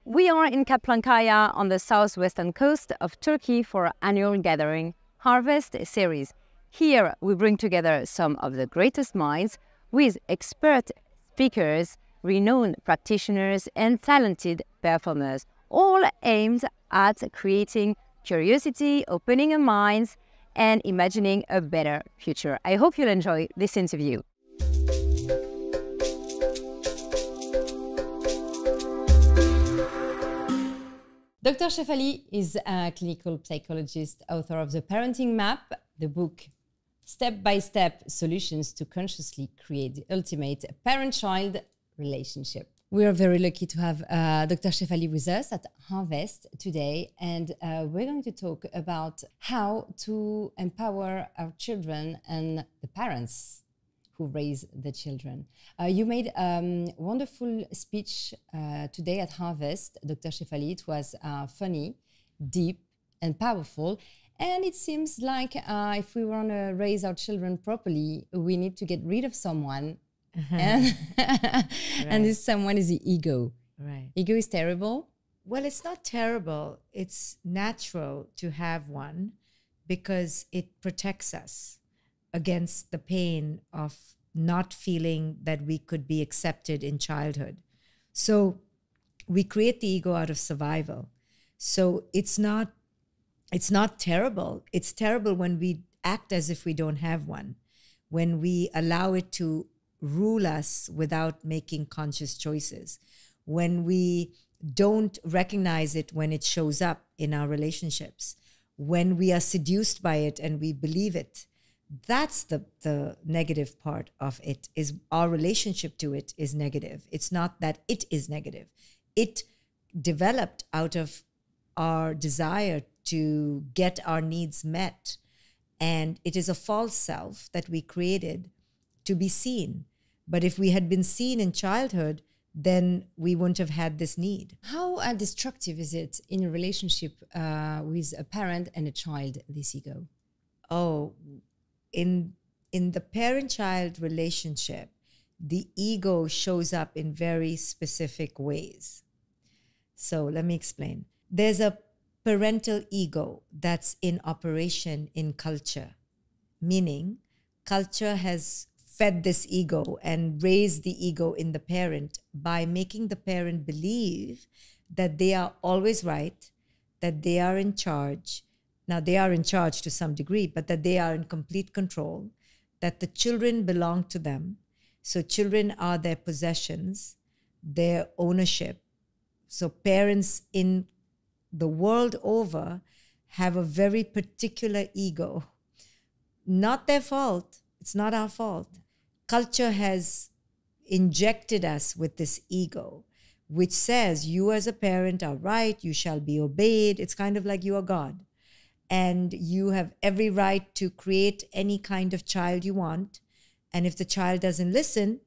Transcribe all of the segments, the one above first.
We are in Kaplankaya on the southwestern coast of Turkey for our annual gathering, Harvest series. Here we bring together some of the greatest minds with expert speakers, renowned practitioners and talented performers, all aimed at creating curiosity, opening our minds and imagining a better future. I hope you'll enjoy this interview. Dr. Shefali is a clinical psychologist, author of The Parenting Map, the book Step-by-Step Solutions to Consciously Create the Ultimate Parent-Child Relationship. We are very lucky to have Dr. Shefali with us at Harvest today, and we're going to talk about how to empower our children and the parents who raise the children. You made a wonderful speech today at Harvest, Dr. Shefali. It was funny, deep, and powerful. And it seems like if we want to raise our children properly, we need to get rid of someone. And, and this someone is the ego. Right. Ego is terrible. Well, it's not terrible. It's natural to have one because it protects us against the pain of not feeling that we could be accepted in childhood. So we create the ego out of survival. So it's not terrible. It's terrible when we act as if we don't have one, when we allow it to rule us without making conscious choices, when we don't recognize it when it shows up in our relationships, when we are seduced by it and we believe it. That's the negative part of it, is our relationship to it is negative. It's not that it is negative. It developed out of our desire to get our needs met. And it is a false self that we created to be seen. But if we had been seen in childhood, then we wouldn't have had this need. How destructive is it in a relationship with a parent and a child, this ego? Oh, in the parent-child relationship, the ego shows up in very specific ways. So let me explain. There's a parental ego that's in operation in culture, meaning culture has fed this ego and raised the ego in the parent by making the parent believe that they are always right, that they are in charge. Now, they are in charge to some degree, but that they are in complete control, that the children belong to them. So children are their possessions, their ownership. So parents in the world over have a very particular ego. Not their fault. It's not our fault. Culture has injected us with this ego, which says you as a parent are right, you shall be obeyed. It's kind of like you are God. And you have every right to create any kind of child you want. And if the child doesn't listen,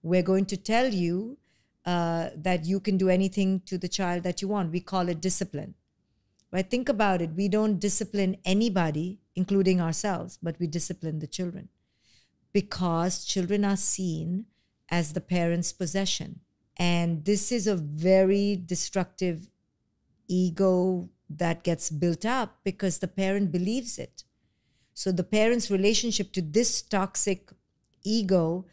we're going to tell you that you can do anything to the child that you want. We call it discipline. Right? Think about it. We don't discipline anybody, including ourselves, but we discipline the children because children are seen as the parent's possession. And this is a very destructive ego that gets built up because the parent believes it. So the parent's relationship to this toxic ego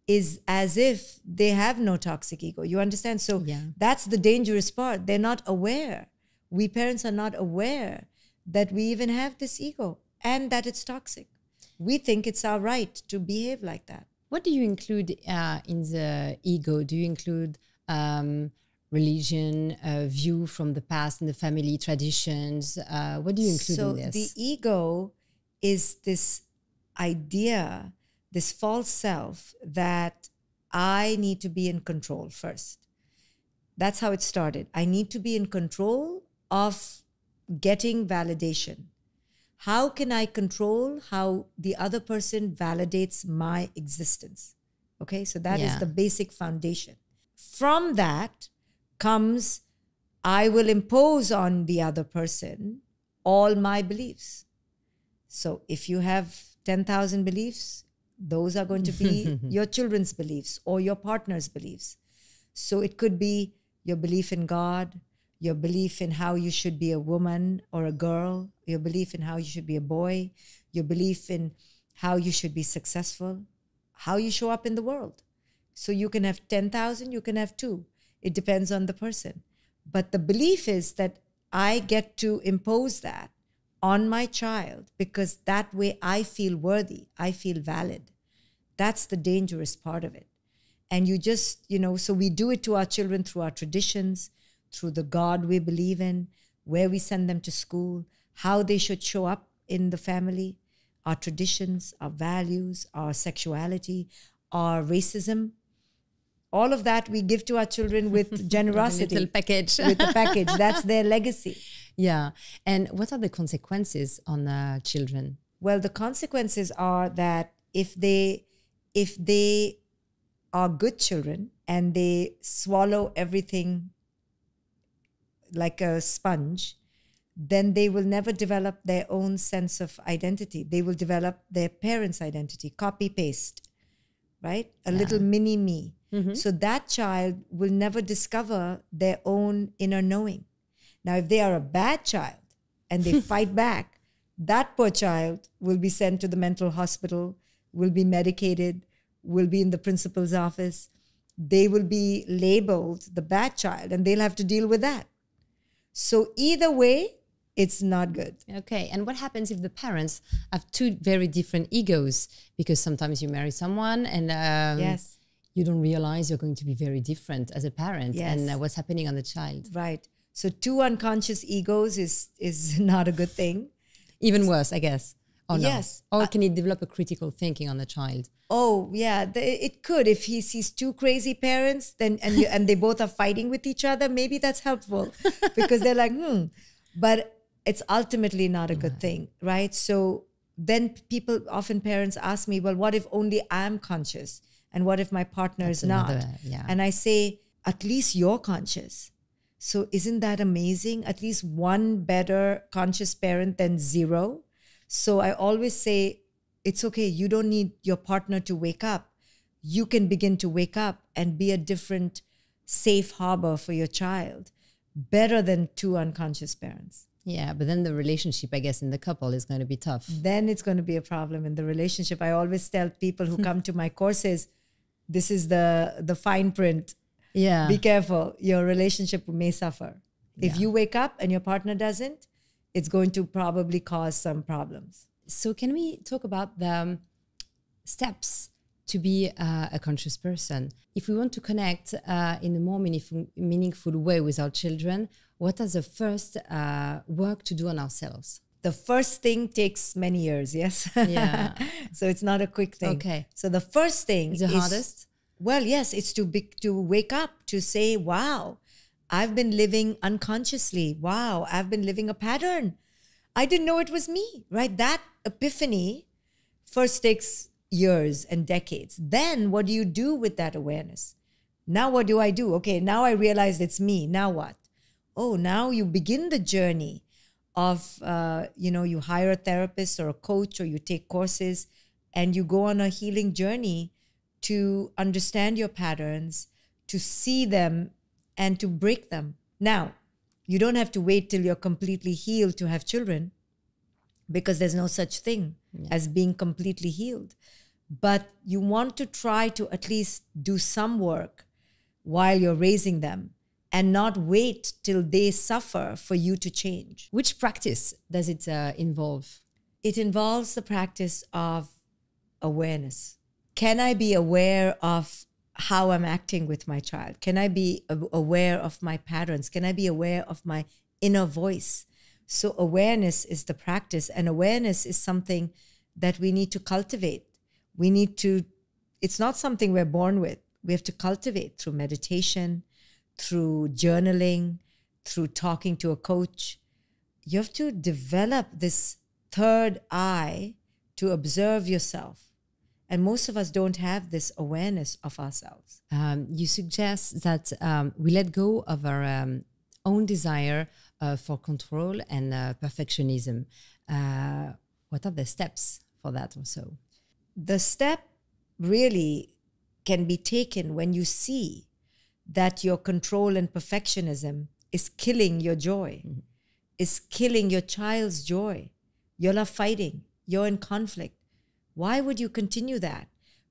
is as if they have no toxic ego. You understand? So that's the dangerous part. They're not aware. We parents are not aware that we even have this ego and that it's toxic. We think it's our right to behave like that. What do you include in the ego? Do you include religion, view from the past and the family traditions? What do you include in this? So the ego is this idea, this false self that I need to be in control first. That's how it started. I need to be in control of getting validation. How can I control how the other person validates my existence? Okay, so that is the basic foundation. From that comes, I will impose on the other person all my beliefs. So if you have 10,000 beliefs, those are going to be your children's beliefs or your partner's beliefs. So it could be your belief in God, your belief in how you should be a woman or a girl, your belief in how you should be a boy, your belief in how you should be successful, how you show up in the world. So you can have 10,000, you can have 2. It depends on the person. But the belief is that I get to impose that on my child because that way I feel worthy, I feel valid. That's the dangerous part of it. And you just, so we do it to our children through our traditions, through the God we believe in, where we send them to school, how they should show up in the family, our traditions, our values, our sexuality, our racism. All of that we give to our children with generosity. Little package. With the package. That's their legacy. Yeah. And what are the consequences on children? Well, the consequences are that if they are good children and they swallow everything like a sponge, then they will never develop their own sense of identity. They will develop their parents' identity, copy paste, right? A little mini me. Mm-hmm. So that child will never discover their own inner knowing. Now, if they are a bad child and they fight back, that poor child will be sent to the mental hospital, will be medicated, will be in the principal's office. They will be labeled the bad child and they'll have to deal with that. So either way, it's not good. Okay. And what happens if the parents have 2 very different egos? Because sometimes you marry someone and yes, you don't realize you're going to be very different as a parent. Yes. And what's happening on the child. Right. So 2 unconscious egos is not a good thing. Even worse, I guess. Or no? Yes. Or can it develop a critical thinking on the child? Oh, yeah. It could. If he sees 2 crazy parents then and they both are fighting with each other, maybe that's helpful because they're like, But it's ultimately not a good thing, right? So then parents ask me, well, what if only I'm conscious? And what if my partner is not? Yeah. And I say, at least you're conscious. So isn't that amazing? At least one better conscious parent than 0. So I always say, it's okay. You don't need your partner to wake up. You can begin to wake up and be a different safe harbor for your child. Better than 2 unconscious parents. Yeah, but then the relationship, I guess, in the couple is going to be tough. Then it's going to be a problem in the relationship. I always tell people who come to my courses, this is the fine print. Yeah. Be careful. Your relationship may suffer. If you wake up and your partner doesn't, it's going to probably cause some problems. So can we talk about the steps to be a conscious person? If we want to connect in a more meaningful way with our children, what is the first work to do on ourselves? The first thing takes many years, yes? Yeah. So it's not a quick thing. Okay. So the first thing is the hardest? Well, yes, it's to wake up, to say, wow, I've been living unconsciously. Wow, I've been living a pattern. I didn't know it was me, right? That epiphany first takes years and decades. Then what do you do with that awareness? Now what do I do? Okay, now I realize it's me. Now what? Oh, now you begin the journey of, you hire a therapist or a coach or you take courses and you go on a healing journey to understand your patterns, to see them and to break them. Now, you don't have to wait till you're completely healed to have children because there's no such thing as being completely healed. But you want to try to at least do some work while you're raising them and not wait till they suffer for you to change. Which practice does it involve? It involves the practice of awareness. Can I be aware of how I'm acting with my child? Can I be aware of my patterns? Can I be aware of my inner voice? So awareness is the practice, and awareness is something that we need to cultivate. It's not something we're born with. We have to cultivate through meditation, through journaling, through talking to a coach. You have to develop this third eye to observe yourself. And most of us don't have this awareness of ourselves. You suggest that we let go of our own desire for control and perfectionism. What are the steps for that also? The step really can be taken when you see that your control and perfectionism is killing your joy, is killing your child's joy. You're not fighting. You're in conflict. Why would you continue that?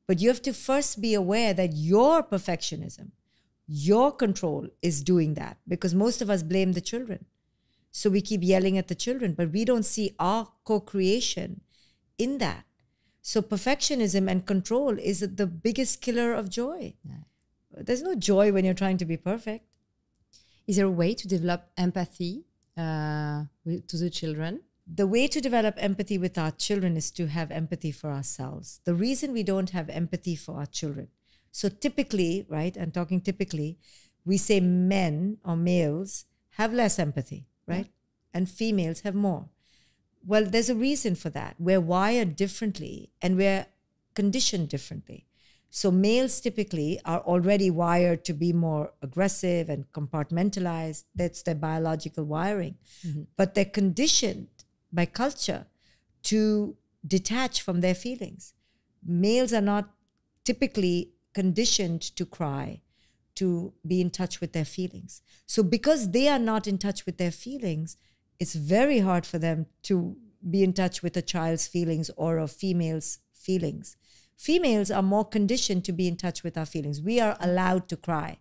But you have to first be aware that your perfectionism, your control is doing that, because most of us blame the children. So we keep yelling at the children, but we don't see our co-creation in that. So perfectionism and control is the biggest killer of joy. Yeah. There's no joy when you're trying to be perfect. Is there a way to develop empathy to the children? The way to develop empathy with our children is to have empathy for ourselves. The reason we don't have empathy for our children. So typically, right, I'm talking typically, we say men or males have less empathy, right? Yeah. And females have more. Well, there's a reason for that. We're wired differently and we're conditioned differently. So males typically are already wired to be more aggressive and compartmentalized. That's their biological wiring. But they're conditioned by culture to detach from their feelings. Males are not typically conditioned to cry, to be in touch with their feelings. So because they are not in touch with their feelings, it's very hard for them to be in touch with a child's feelings or a female's feelings. Females are more conditioned to be in touch with our feelings. We are allowed to cry.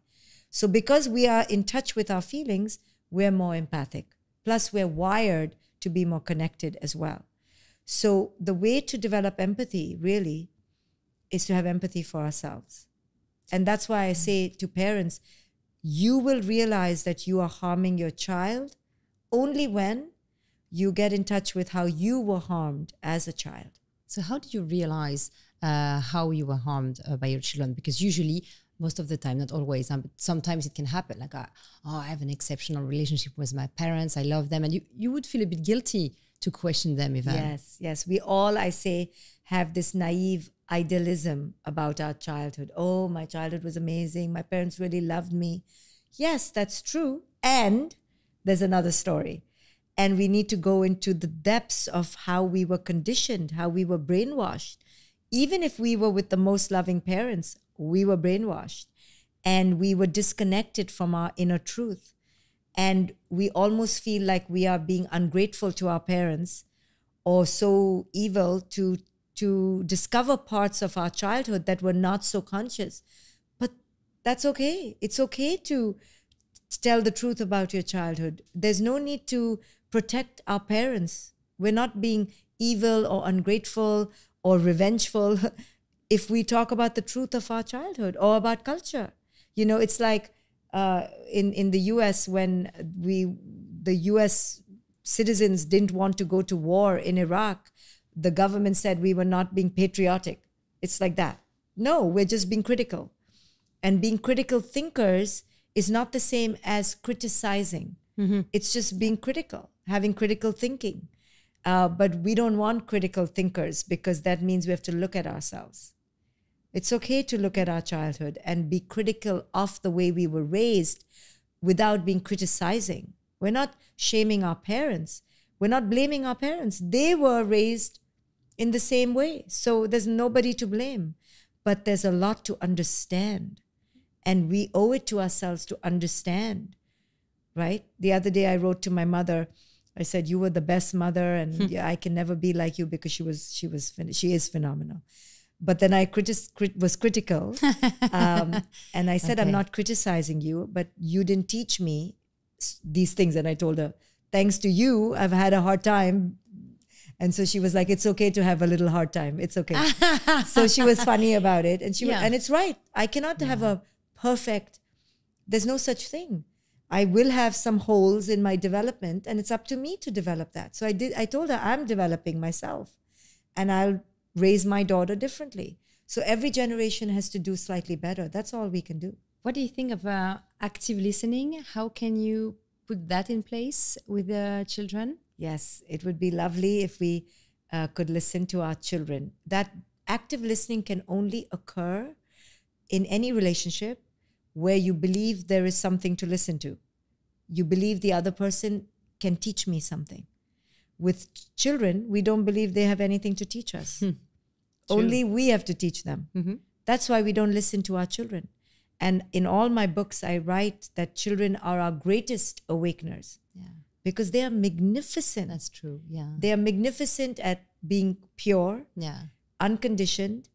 So because we are in touch with our feelings, we're more empathic. Plus, we're wired to be more connected as well. So the way to develop empathy really is to have empathy for ourselves. And that's why I say to parents, you will realize that you are harming your child only when you get in touch with how you were harmed as a child. So how did you realize how you were harmed by your children? Because usually, most of the time, not always, but sometimes it can happen. Like, I have an exceptional relationship with my parents. I love them. And you would feel a bit guilty to question them even. Yes. We all, I say, have this naive idealism about our childhood. Oh, my childhood was amazing. My parents really loved me. Yes, that's true. And there's another story. And we need to go into the depths of how we were conditioned, how we were brainwashed. Even if we were with the most loving parents, we were brainwashed and we were disconnected from our inner truth. And we almost feel like we are being ungrateful to our parents or so evil to discover parts of our childhood that were not so conscious. But that's okay. It's okay to tell the truth about your childhood. There's no need to protect our parents. We're not being evil or ungrateful or revengeful if we talk about the truth of our childhood or about culture. You know, it's like in the US when the US citizens didn't want to go to war in Iraq, the government said we were not being patriotic. It's like that. No, we're just being critical. And being critical thinkers is not the same as criticizing. It's just being critical, having critical thinking. But we don't want critical thinkers because that means we have to look at ourselves. It's okay to look at our childhood and be critical of the way we were raised without being criticizing. We're not shaming our parents. We're not blaming our parents. They were raised in the same way. So there's nobody to blame. But there's a lot to understand. And we owe it to ourselves to understand, right? The other day I wrote to my mother, I said, you were the best mother and yeah, I can never be like you because she is phenomenal. But then I was critical. And I said, okay, I'm not criticizing you, but you didn't teach me these things. And I told her, thanks to you, I've had a hard time. And so she was like, it's okay to have a little hard time. It's okay. So she was funny about it. And and it's right. I cannot have a perfect, there's no such thing. I will have some holes in my development and it's up to me to develop that. So I told her I'm developing myself and I'll raise my daughter differently. So every generation has to do slightly better. That's all we can do. What do you think of active listening? How can you put that in place with the children? Yes, it would be lovely if we could listen to our children. That active listening can only occur in any relationship where you believe there is something to listen to. You believe the other person can teach me something. With children, we don't believe they have anything to teach us. Only we have to teach them. That's why we don't listen to our children. And in all my books, I write that children are our greatest awakeners. Yeah. Because they are magnificent. That's true. Yeah. They are magnificent at being pure, Yeah. unconditioned.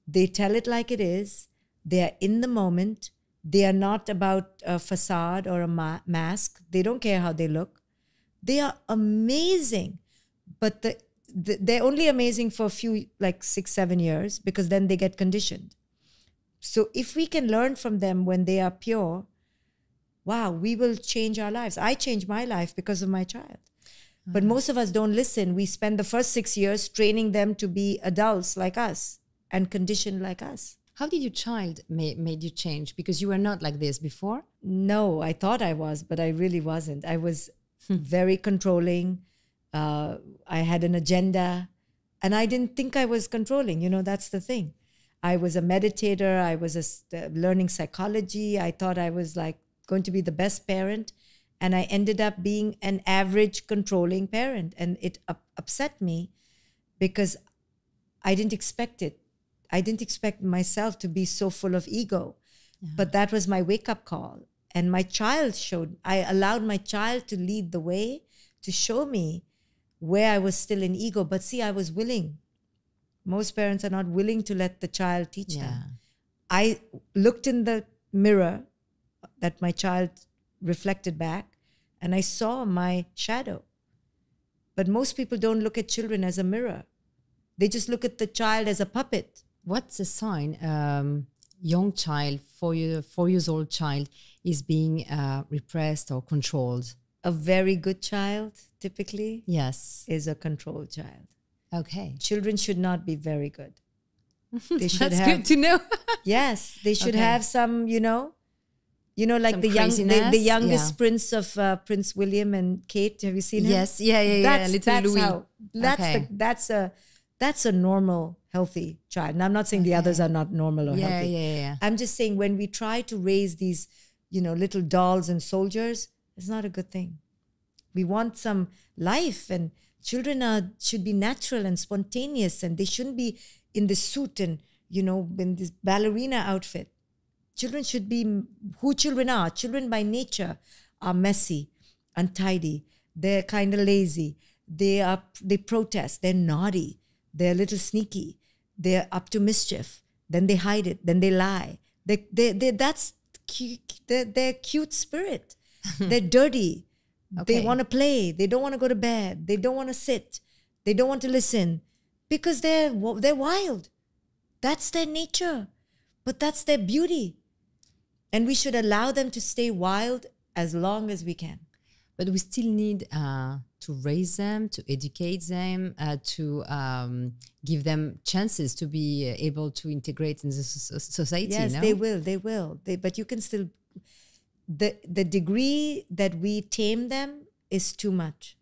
They tell it like it is. They are in the moment. They are not about a facade or a mask. They don't care how they look. They are amazing. But they're only amazing for a few, like 6-7 years, because then they get conditioned. So if we can learn from them when they are pure, wow, we will change our lives. I changed my life because of my child. But most of us don't listen. We spend the first 6 years training them to be adults like us and conditioned like us. How did your child made you change? Because you were not like this before. No, I thought I was, but I really wasn't. I was very controlling. I had an agenda, and I didn't think I was controlling. You know, that's the thing. I was a meditator. I was learning psychology. I thought I was like going to be the best parent. And I ended up being an average controlling parent. And it upset me because I didn't expect it. I didn't expect myself to be so full of ego. Yeah. But that was my wake-up call. And my child I allowed my child to lead the way, to show me where I was still in ego. But see, I was willing. Most parents are not willing to let the child teach them. I looked in the mirror that my child reflected back, and I saw my shadow. But most people don't look at children as a mirror. They just look at the child as a puppet. What's a sign young child, 4 years old child, is being repressed or controlled? A very good child, typically, yes, is a controlled child. Okay. Children should not be very good. They should That's good to know. Yes, they should have some, like some the youngest prince of Prince William and Kate. Have you seen him? Yes, yeah. Little Louis. That's a normal, healthy child. Now, I'm not saying the others are not normal or healthy. Yeah. I'm just saying when we try to raise these, little dolls and soldiers, it's not a good thing. We want some life, and children should be natural and spontaneous, and they shouldn't be in this suit and, in this ballerina outfit. Children should be who children are. Children by nature are messy, untidy. They're kind of lazy. They protest. They're naughty. They're a little sneaky. They're up to mischief. Then they hide it. Then they lie. That's their cute spirit. They're dirty. Okay. They want to play. They don't want to go to bed. They don't want to sit. They don't want to listen because they're wild. That's their nature. But that's their beauty. And we should allow them to stay wild as long as we can. But we still need to raise them, to educate them, to give them chances to be able to integrate in the society. Yes, they will. But you can still... The degree that we tame them is too much.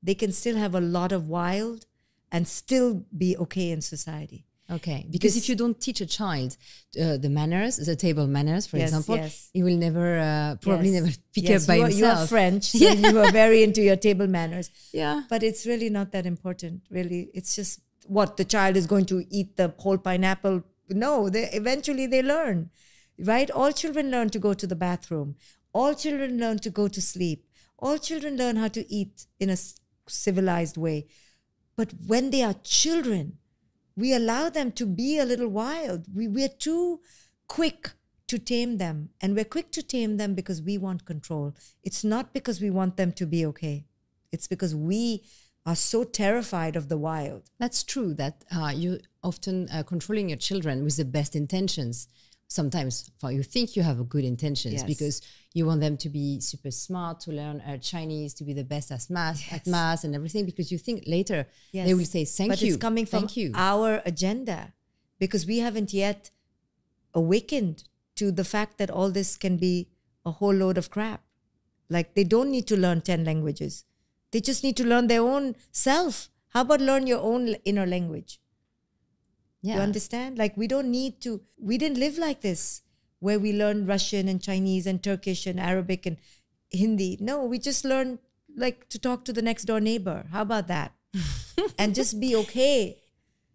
They can still have a lot of wild and still be okay in society. Okay, because if you don't teach a child the manners, the table manners, for example, he will never, probably never pick up by himself. You are French, so you are very into your table manners. Yeah. But it's really not that important, really. It's just what the child is going to eat the whole pineapple. No, eventually they learn, right? All children learn to go to the bathroom. All children learn to go to sleep. All children learn how to eat in a civilized way. But when they are children, we allow them to be a little wild. We're too quick to tame them. And we're quick to tame them because we want control. It's not because we want them to be okay. It's because we are so terrified of the wild. That's true that you often controlling your children with the best intentions. Sometimes you think you have good intentions because you want them to be super smart, to learn Chinese, to be the best at math and everything, because you think later they will say thank you. But it's coming from our agenda because we haven't yet awakened to the fact that all this can be a whole load of crap. Like they don't need to learn 10 languages. They just need to learn their own self. How about learn your own inner language? Yeah. You understand? Like we didn't live like this where we learn Russian and Chinese and Turkish and Arabic and Hindi. No, we just learn like to talk to the next door neighbor. How about that? And just be okay.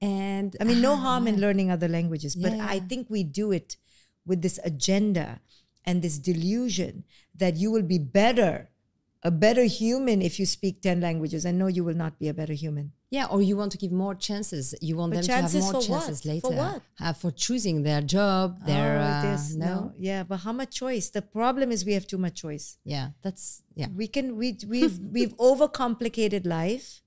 And I mean, no harm in learning other languages, but I think we do it with this agenda and this delusion that you will be better, a better human if you speak 10 languages. And no, you will not be a better human. Yeah, or you want to give more chances. You want them to have more chances later. For what? For choosing their job, their... no. Yeah, but how much choice? The problem is we have too much choice. Yeah, that's... Yeah. We've overcomplicated life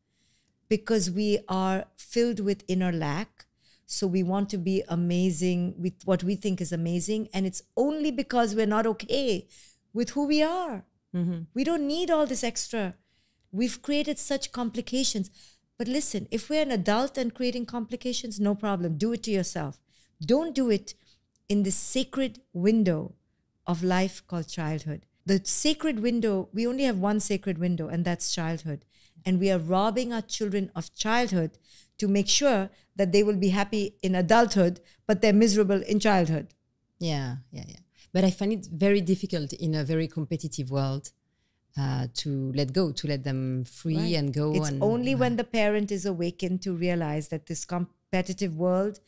because we are filled with inner lack. So we want to be amazing with what we think is amazing. And it's only because we're not okay with who we are. Mm-hmm. We don't need all this extra. We've created such complications. But listen, if we're an adult and creating complications, no problem. Do it to yourself. Don't do it in the sacred window of life called childhood. The sacred window, we only have one sacred window, and that's childhood. And we are robbing our children of childhood to make sure that they will be happy in adulthood, but they're miserable in childhood. Yeah. But I find it very difficult in a very competitive world to let go, to let them free and go. It's only when the parent is awakened to realize that this competitive world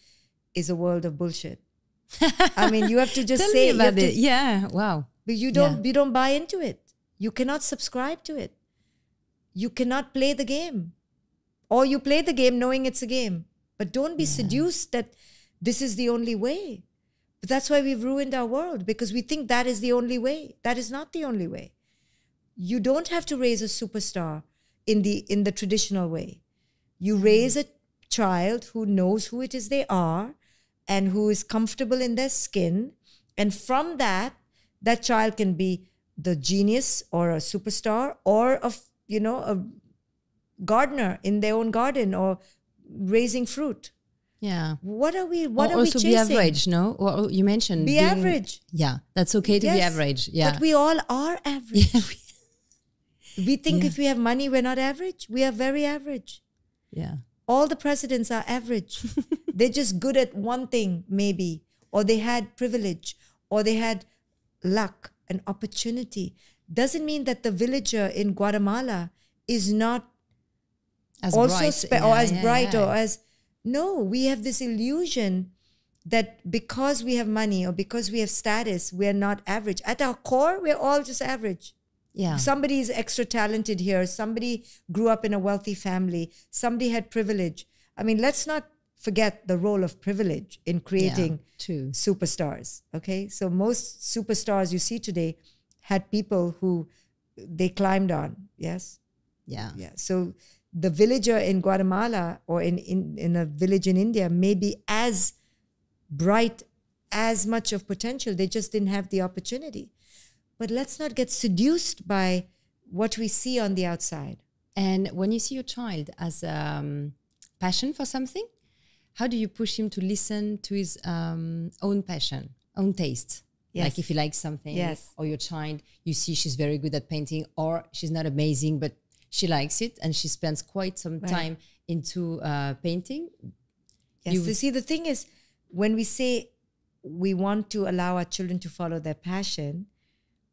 is a world of bullshit. I mean, you have to just say about it. Yeah, wow. But you don't buy into it. You cannot subscribe to it. You cannot play the game. Or you play the game knowing it's a game. But don't be seduced that this is the only way. But that's why we've ruined our world, because we think that is the only way. That is not the only way. You don't have to raise a superstar in the traditional way. You raise a child who knows who it is they are and who is comfortable in their skin. And from that child can be the genius or a superstar or a gardener in their own garden or raising fruit. Yeah. What are we chasing? Also be average, no? Or you mentioned being average. Yeah, that's okay to be average. Yeah. But we all are average. We think if we have money, we're not average. We are very average. Yeah. All the presidents are average. They're just good at one thing, maybe. Or they had privilege. Or they had luck and opportunity. Doesn't mean that the villager in Guatemala is not as also bright. Or as... No, we have this illusion that because we have money or because we have status, we're not average. At our core, we're all just average. Yeah. Somebody is extra talented here. Somebody grew up in a wealthy family. Somebody had privilege. I mean, let's not forget the role of privilege in creating superstars. Okay? So most superstars you see today had people who they climbed on. Yes? Yeah. So the villager in Guatemala or in a village in India may be as bright, as much of potential. They just didn't have the opportunity. But let's not get seduced by what we see on the outside. And when you see your child as passion for something, how do you push him to listen to his own passion, own taste? Yes. Like if he likes something, or your child, you see she's very good at painting, or she's not amazing, but she likes it and she spends quite some time into painting. Yes, you see, the thing is, when we say we want to allow our children to follow their passion,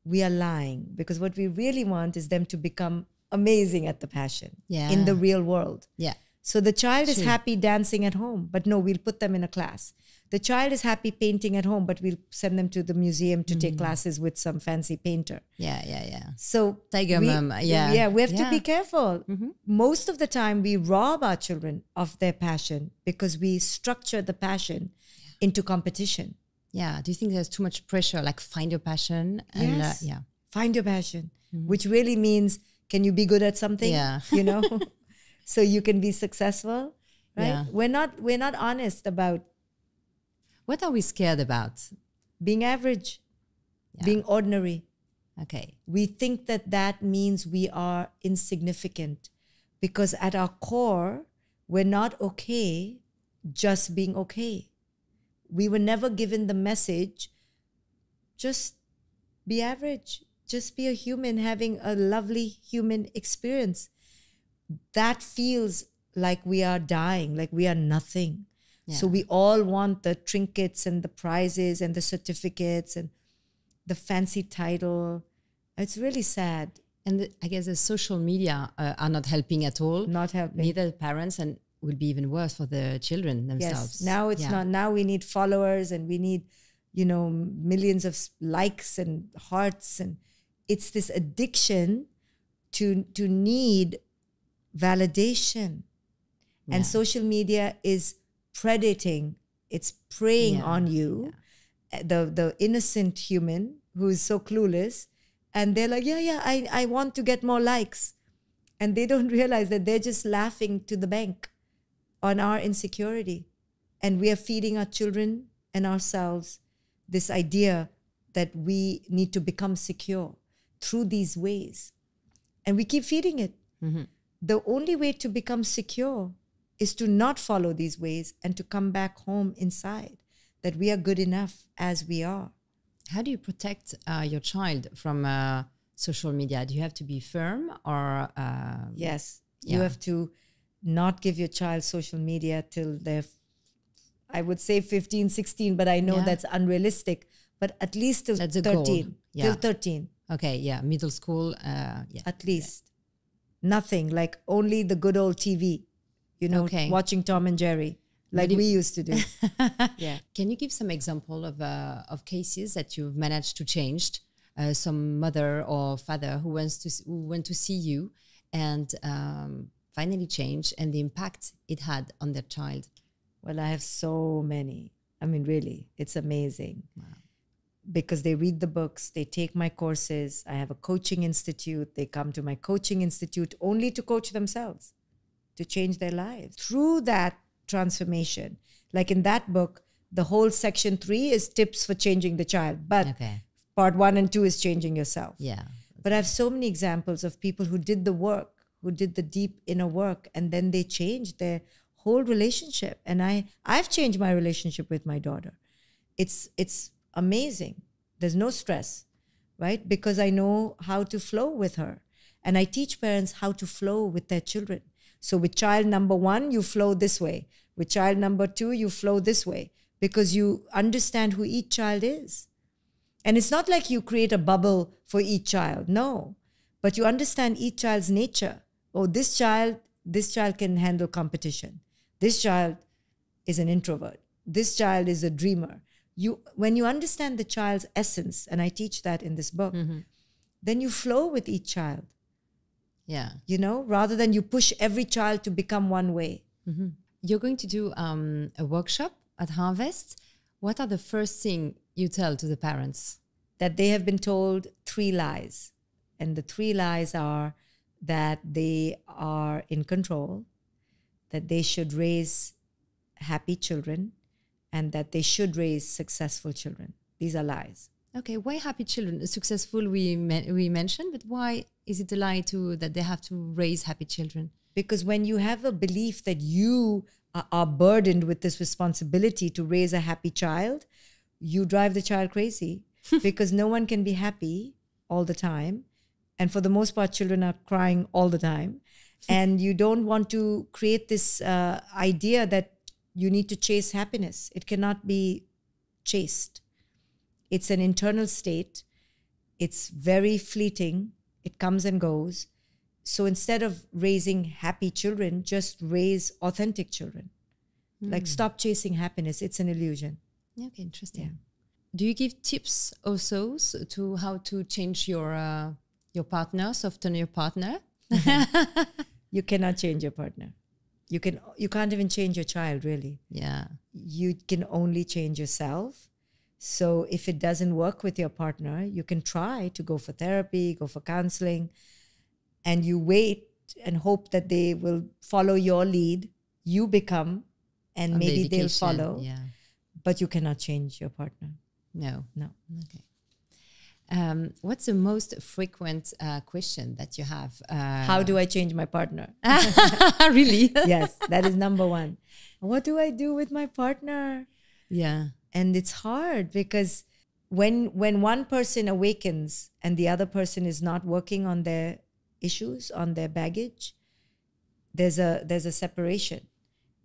we are lying, because what we really want is them to become amazing at the passion in the real world. Yeah. So the child is happy dancing at home, but no, we'll put them in a class. The child is happy painting at home, but we'll send them to the museum to take classes with some fancy painter. Yeah. So Tiger Mom, we have to be careful. Mm-hmm. Most of the time we rob our children of their passion because we structure the passion into competition. Yeah. Do you think there's too much pressure, like find your passion? And, yes. Find your passion, which really means, can you be good at something? Yeah. So you can be successful, right? Yeah. We're not honest about. What are we scared about? Being average, being ordinary. Okay. We think that means we are insignificant, because at our core, we're not okay just being okay. We were never given the message, just be average, just be a human having a lovely human experience. That feels like we are dying, like we are nothing. Yeah. So we all want the trinkets and the prizes and the certificates and the fancy title. It's really sad. And I guess the social media are not helping at all. Not helping. Neither the parents, and will be even worse for the children themselves. Yes. Now it's not. Now we need followers and we need, millions of likes and hearts, and it's this addiction to need validation. Yeah. And social media is predating, it's preying on you, the innocent human who is so clueless, and they're like, I want to get more likes. And they don't realize that they're just laughing to the bank on our insecurity. And we are feeding our children and ourselves this idea that we need to become secure through these ways. And we keep feeding it. Mm-hmm. The only way to become secure is to not follow these ways and to come back home inside, that we are good enough as we are. How do you protect your child from social media? Do you have to be firm or? Yes, you have to not give your child social media till they're, I would say 15, 16, but I know that's unrealistic, but at least till 13. Till 13. Okay, middle school, At least. Nothing, like only the good old TV, watching Tom and Jerry, like we used to do. Yeah. Can you give some example of cases that you've managed to change? Some mother or father who went to see you and finally changed, and the impact it had on their child? Well, I have so many. I mean, really, it's amazing. Wow. Because they read the books, they take my courses. I have a coaching institute. They come to my coaching institute only to coach themselves, to change their lives. Through that transformation, like in that book, the whole section 3 is tips for changing the child. But part 1 and 2 is changing yourself. Yeah. But I have so many examples of people who did the work, who did the deep inner work, and then they changed their whole relationship. And I've changed my relationship with my daughter. It's amazing. There's no stress, right? Because I know how to flow with her. And I teach parents how to flow with their children. So with child number 1, you flow this way. With child number 2, you flow this way. Because you understand who each child is. And it's not like you create a bubble for each child. No. But you understand each child's nature. Oh, this child can handle competition. This child is an introvert. This child is a dreamer. When you understand the child's essence, and I teach that in this book, then you flow with each child. Yeah. Rather than you push every child to become one way. Mm-hmm. You're going to do a workshop at Harvest. What are the first thing you tell to the parents? That they have been told 3 lies. And the 3 lies are that they are in control, that they should raise happy children, and that they should raise successful children. These are lies. Okay, why happy children? Successful we mentioned, but why is it a lie that they have to raise happy children? Because when you have a belief that you are burdened with this responsibility to raise a happy child, you drive the child crazy because no one can be happy all the time. And for the most part, children are crying all the time. And you don't want to create this idea that you need to chase happiness. It cannot be chased. It's an internal state. It's very fleeting. It comes and goes. So instead of raising happy children, just raise authentic children. Like stop chasing happiness. It's an illusion. Okay, interesting. Yeah. Do you give tips also to how to change your partner, soften your partner? You cannot change your partner. You can't even change your child, really. Yeah. You can only change yourself. So if it doesn't work with your partner, you can try to go for therapy, go for counseling, and you wait and hope that they will follow your lead. You become, and maybe they'll follow. Yeah. But you cannot change your partner. No. Okay. What's the most frequent question that you have? How do I change my partner? Really? Yes, that is number 1. What do I do with my partner? Yeah. And it's hard because when one person awakens and the other person is not working on their issues, on their baggage, there's a separation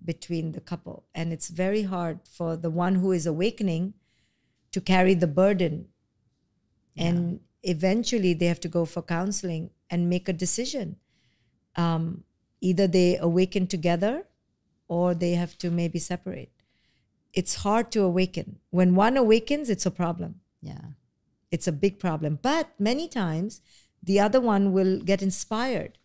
between the couple. And it's very hard for the one who is awakening to carry the burden. Yeah. And eventually they have to go for counseling and make a decision. Either they awaken together or they have to maybe separate. it's hard to awaken. When one awakens, it's a problem. Yeah. It's a big problem. But many times, the other one will get inspired.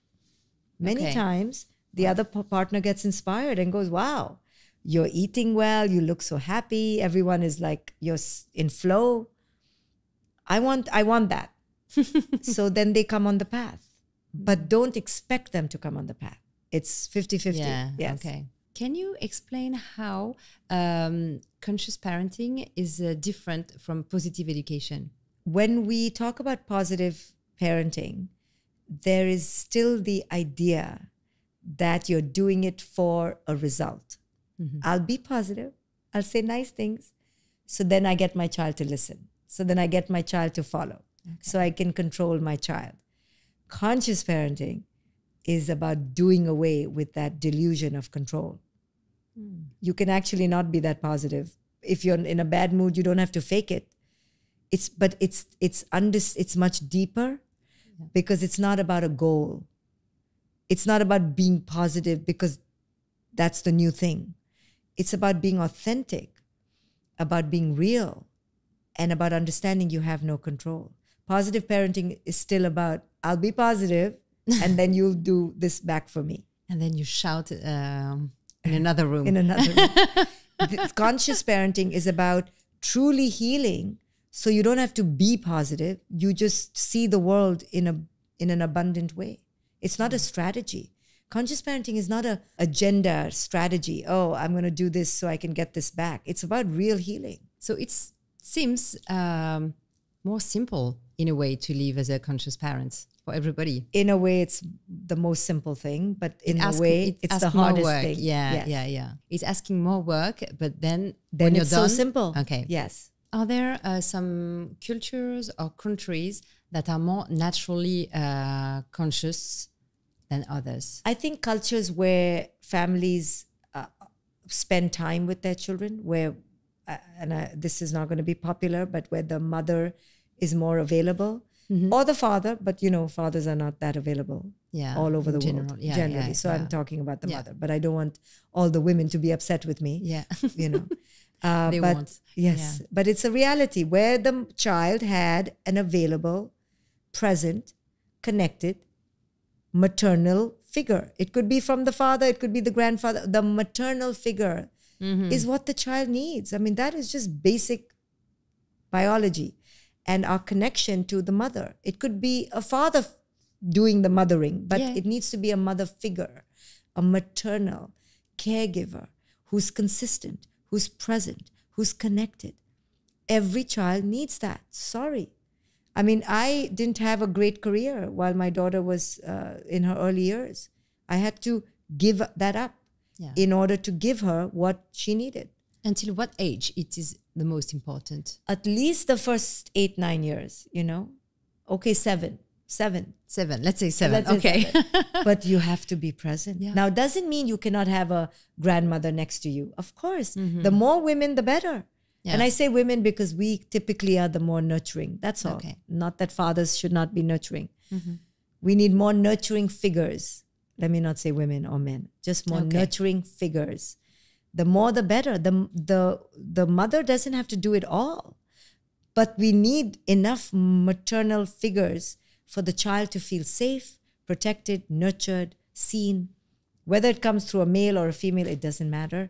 Many times, the other partner gets inspired and goes, wow, you're eating well, you look so happy, everyone is like, you're in flow. I want that. So then they come on the path. But don't expect them to come on the path. It's 50-50. Yeah, yes. okay. Can you explain how conscious parenting is different from positive education? When we talk about positive parenting, there is still the idea that you're doing it for a result. I'll be positive. I'll say nice things. So then I get my child to listen. So then I get my child to follow. Okay. So I can control my child. Conscious parenting is about doing away with that delusion of control. You can actually not be that positive. If you're in a bad mood, you don't have to fake it. It's much deeper because it's not about a goal. It's not about being positive because that's the new thing. It's about being authentic, about being real, and about understanding you have no control. Positive parenting is still about, I'll be positive, and then you'll do this back for me. And then you shout in another room. In another room. Conscious parenting is about truly healing, so you don't have to be positive. You just see the world in an abundant way. It's not a strategy. Conscious parenting is not an agenda strategy. Oh, I'm going to do this so I can get this back. It's about real healing. So it seems more simple in a way to live as a conscious parent for everybody. In a way, it's the most simple thing, but in a way, it's the hardest thing. Yeah. It's asking more work, but then when you're it's done, so simple. Okay. Yes. Are there some cultures or countries that are more naturally conscious than others? I think cultures where families spend time with their children, where, this is not going to be popular, but where the mother is more available, or the father, but fathers are not that available all over the world, generally. So I'm talking about the mother, but I don't want all the women to be upset with me. Yeah. They won't. Yes. Yeah. But it's a reality where the child had an available, present, connected, maternal figure. It could be from the father, it could be the grandfather. The maternal figure is what the child needs. I mean, that is just basic biology and our connection to the mother. It could be a father doing the mothering, but it needs to be a mother figure, a maternal caregiver who's consistent, who's present, who's connected. Every child needs that. Sorry. I mean, I didn't have a great career while my daughter was in her early years. I had to give that up in order to give her what she needed. Until what age it is the most important? At least the first 8-9 years, Okay, 7. Let's say 7. Okay. 7. But you have to be present. Yeah. Now, doesn't mean you cannot have a grandmother next to you. Of course. The more women, the better. Yeah. And I say women because we typically are the more nurturing. That's all. Okay. Not that fathers should not be nurturing. We need more nurturing figures. Let me not say women or men. Just more nurturing figures. The more, the better. The mother doesn't have to do it all. But we need enough maternal figures for the child to feel safe, protected, nurtured, seen. Whether it comes through a male or a female, it doesn't matter.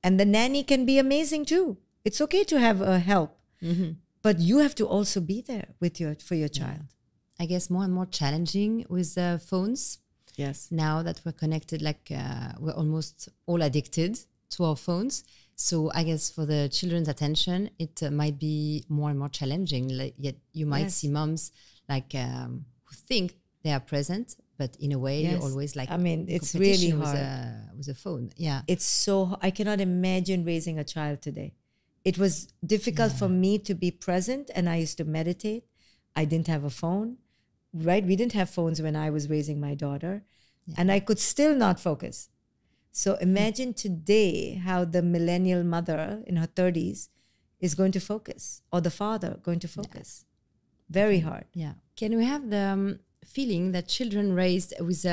And the nanny can be amazing too. It's okay to have a help, but you have to also be there for your child. I guess more and more challenging with phones. Yes. Now that we're connected, we're almost all addicted to our phones. So I guess for the children's attention, it might be more and more challenging. Yet you might see moms who think they are present, but in a way, you're always it's really hard with a phone. Yeah, it's so. I cannot imagine raising a child today. It was difficult for me to be present, and I used to meditate. I didn't have a phone, right? We didn't have phones when I was raising my daughter, and I could still not focus. So imagine today how the millennial mother in her 30s is going to focus, or the father going to focus. Very hard. Yeah. Can we have the feeling that children raised with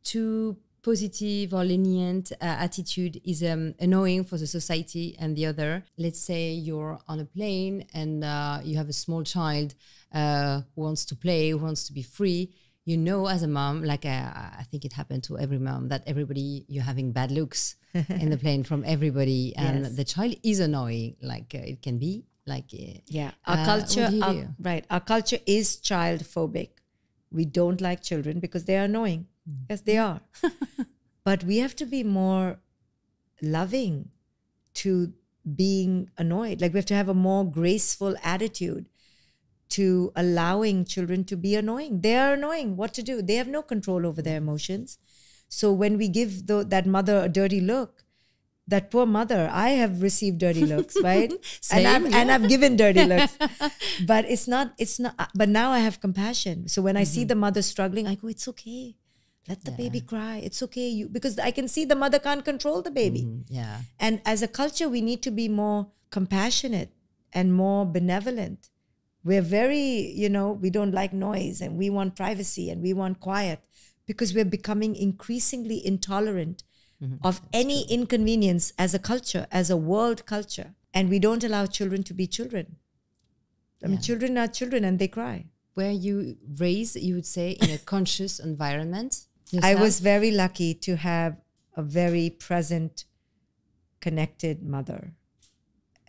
too positive or lenient attitude is annoying for the society and the other. Let's say you're on a plane and you have a small child who wants to play, who wants to be free. You know, as a mom, like I think it happened to every mom, that you're having bad looks in the plane from everybody, and the child is annoying. Like it can be like our culture, right? Our culture is child phobic. We don't like children because they are annoying. Yes, they are. But we have to be more loving to being annoyed. Like we have to have a more graceful attitude to allowing children to be annoying. They are annoying. What to do? They have no control over their emotions. So when we give that mother a dirty look, that poor mother, I have received dirty looks, right? Same, and I've given dirty looks. But it's not, but now I have compassion. So when I see the mother struggling, I go, it's okay. Let the baby cry. It's okay. Because I can see the mother can't control the baby. And as a culture, we need to be more compassionate and more benevolent. We're very, we don't like noise and we want privacy and we want quiet because we're becoming increasingly intolerant of any inconvenience as a culture, as a world culture. And we don't allow children to be children. I mean, children are children and they cry. Were you raised, you would say, in a conscious environment yourself? I was very lucky to have a very present, connected mother.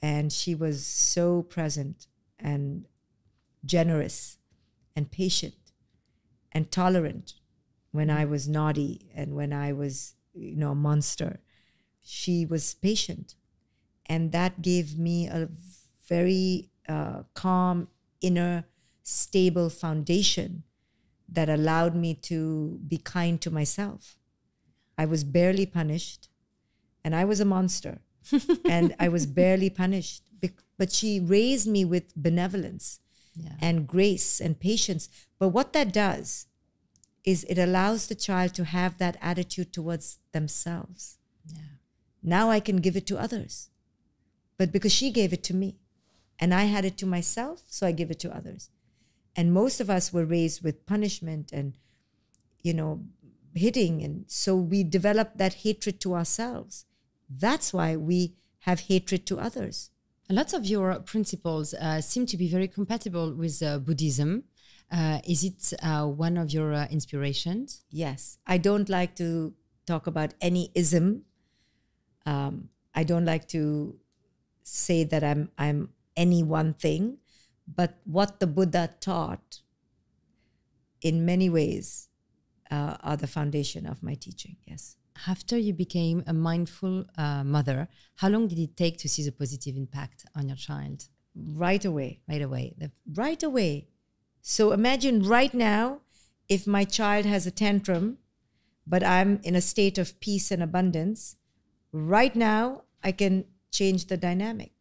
And she was so present and generous and patient and tolerant when I was naughty and when I was, a monster. She was patient. And that gave me a very calm, inner, stable foundation that allowed me to be kind to myself. I was barely punished and I was a monster and I was barely punished. But she raised me with benevolence and grace and patience. But what that does is it allows the child to have that attitude towards themselves. Now I can give it to others. But because she gave it to me and I had it to myself, so I give it to others. And most of us were raised with punishment and, hitting. And so we developed that hatred to ourselves. That's why we have hatred to others. Lots of your principles seem to be very compatible with Buddhism. Is it one of your inspirations? Yes. I don't like to talk about any ism. I don't like to say that I'm any one thing. But what the Buddha taught, in many ways, are the foundation of my teaching, yes. After you became a mindful mother, how long did it take to see the positive impact on your child? Right away. Right away. Right away. So imagine right now, if my child has a tantrum, but I'm in a state of peace and abundance, right now I can change the dynamic.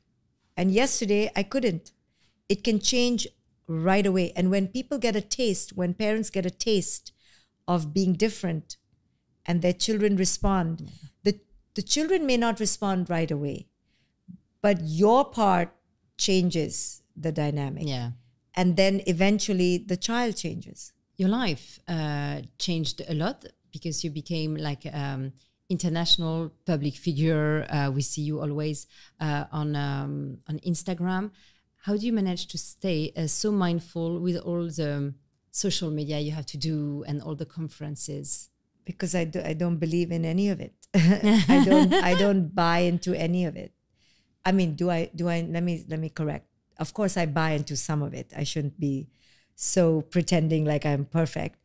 And yesterday I couldn't. It can change right away. And when people get a taste, when parents get a taste of being different and their children respond, the children may not respond right away, but your part changes the dynamic. And then eventually the child changes. Your life changed a lot because you became like international public figure. We see you always on Instagram. How do you manage to stay so mindful with all the social media you have to do and all the conferences? Because I don't believe in any of it. I don't buy into any of it. I mean, let me correct. Of course I buy into some of it. I shouldn't be so pretending like I'm perfect.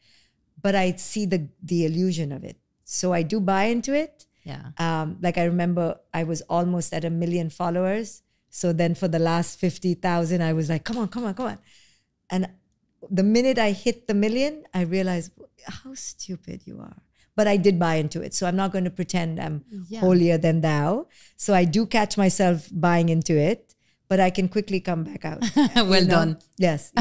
But I see the illusion of it. So I do buy into it. Like I remember I was almost at 1 million followers. So then for the last 50,000, I was like, come on. And the minute I hit the 1 million, I realized how stupid you are. But I did buy into it. So I'm not going to pretend I'm holier than thou. So I do catch myself buying into it, but I can quickly come back out. Well done. Yes.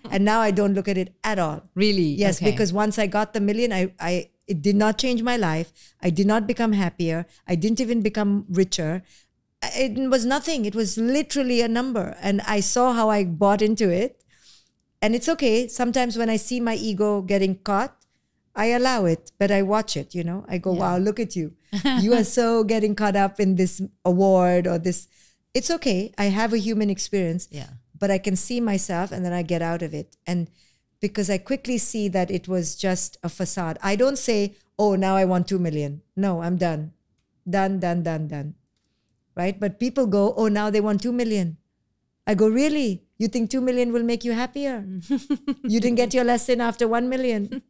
And now I don't look at it at all. Really? Yes, okay. Because once I got the 1 million, it did not change my life. I did not become happier. I didn't even become richer. It was nothing. It was literally a number. And I saw how I bought into it. And it's okay. Sometimes when I see my ego getting caught, I allow it, but I watch it, I go, wow, look at you. You are so getting caught up in this award or this. It's okay. I have a human experience, but I can see myself and then I get out of it. And because I quickly see that it was just a facade. I don't say, oh, now I want 2 million. No, I'm done. Done. Right? But people go, oh, now they want 2 million. I go, really? You think 2 million will make you happier? You didn't get your lesson after 1 million.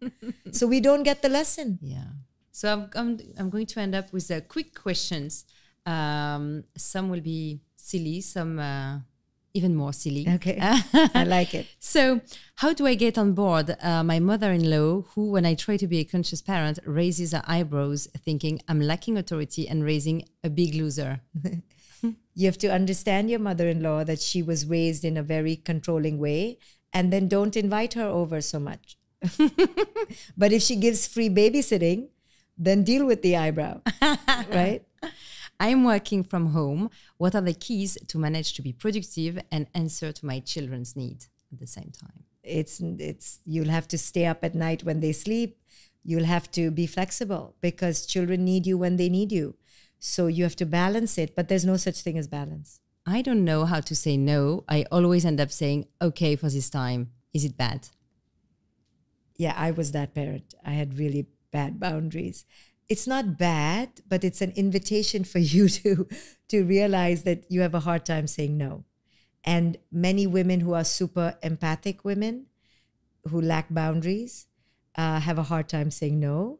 So we don't get the lesson. Yeah. So I'm going to end up with quick questions. Some will be silly, some even more silly. Okay. I like it. So how do I get on board my mother-in-law who, when I try to be a conscious parent, raises her eyebrows thinking I'm lacking authority and raising a big loser? You have to understand your mother-in-law that she was raised in a very controlling way, and then don't invite her over so much. But if she gives free babysitting, then deal with the eyebrow, right? I'm working from home. What are the keys to manage to be productive and answer to my children's need at the same time? You'll have to stay up at night when they sleep. You'll have to be flexible because children need you when they need you. So you have to balance it, but there's no such thing as balance. I don't know how to say no. I always end up saying, okay, for this time. Is it bad? Yeah, I was that parent. I had really bad boundaries. It's not bad, but it's an invitation for you to realize that you have a hard time saying no. And many women who are super empathic women who lack boundaries have a hard time saying no.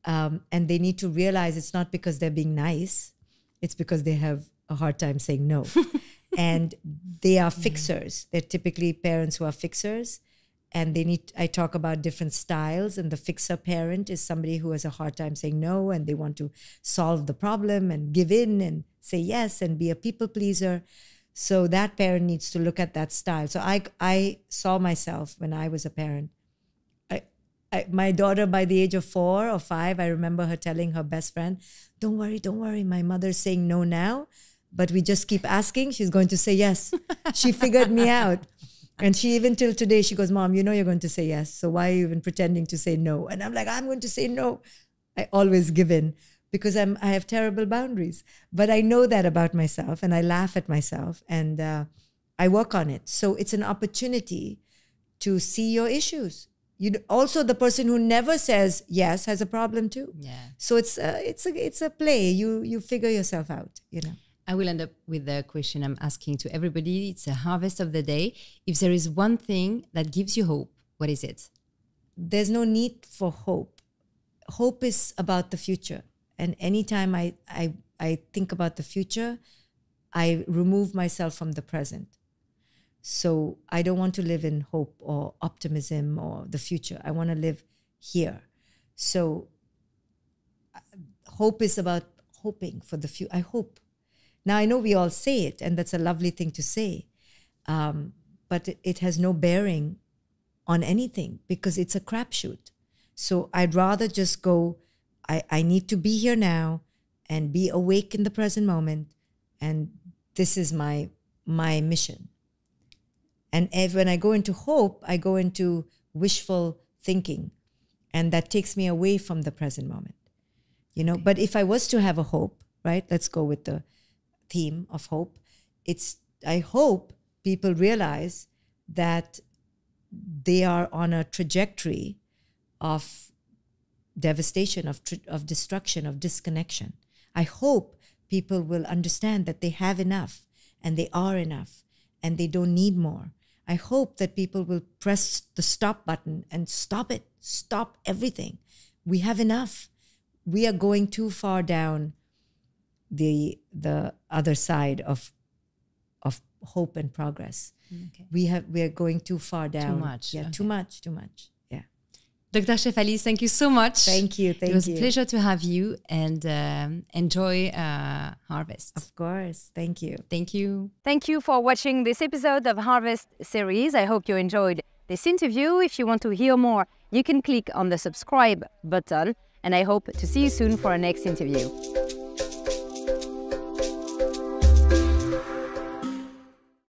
And they need to realize it's not because they're being nice. It's because they have a hard time saying no. And they are fixers. They're typically parents who are fixers. And I talk about different styles. And the fixer parent is somebody who has a hard time saying no. And they want to solve the problem and give in and say yes and be a people pleaser. So that parent needs to look at that style. So I saw myself when I was a parent. My daughter, by the age of 4 or 5, I remember her telling her best friend, don't worry, my mother's saying no now, but we just keep asking, she's going to say yes. She figured me out. And she, even till today, she goes, Mom, you're going to say yes. So why are you even pretending to say no? And I'm like, I'm going to say no. I always give in because I have terrible boundaries. But I know that about myself and I laugh at myself and I work on it. So it's an opportunity to see your issues. Also, the person who never says yes has a problem too. Yeah. So it's a play. You figure yourself out. I will end up with the question I'm asking to everybody. It's a harvest of the day. If there is one thing that gives you hope, what is it? There's no need for hope. Hope is about the future. And anytime I think about the future, I remove myself from the present. So I don't want to live in hope or optimism or the future. I want to live here. So hope is about hoping for the future. I hope. Now, I know we all say it, and that's a lovely thing to say, but it has no bearing on anything because it's a crapshoot. So I'd rather just go, I need to be here now and be awake in the present moment, and this is my mission. And when I go into hope, I go into wishful thinking, and that takes me away from the present moment. Okay. But if I was to have a hope, right? Let's go with the theme of hope. I hope people realize that they are on a trajectory of devastation, of destruction, of disconnection. I hope people will understand that they have enough and they are enough and they don't need more. I hope that people will press the stop button and stop it, stop everything. We have enough. We are going too far down the other side of hope and progress. Okay. We are going too far down. Too much. Yeah, okay. Too much. Yeah. Dr. Shefali, thank you so much. Thank you. It was a pleasure to have you and enjoy Harvest. Of course. Thank you. Thank you. Thank you for watching this episode of Harvest series. I hope you enjoyed this interview. If you want to hear more, you can click on the subscribe button, and I hope to see you soon for our next interview.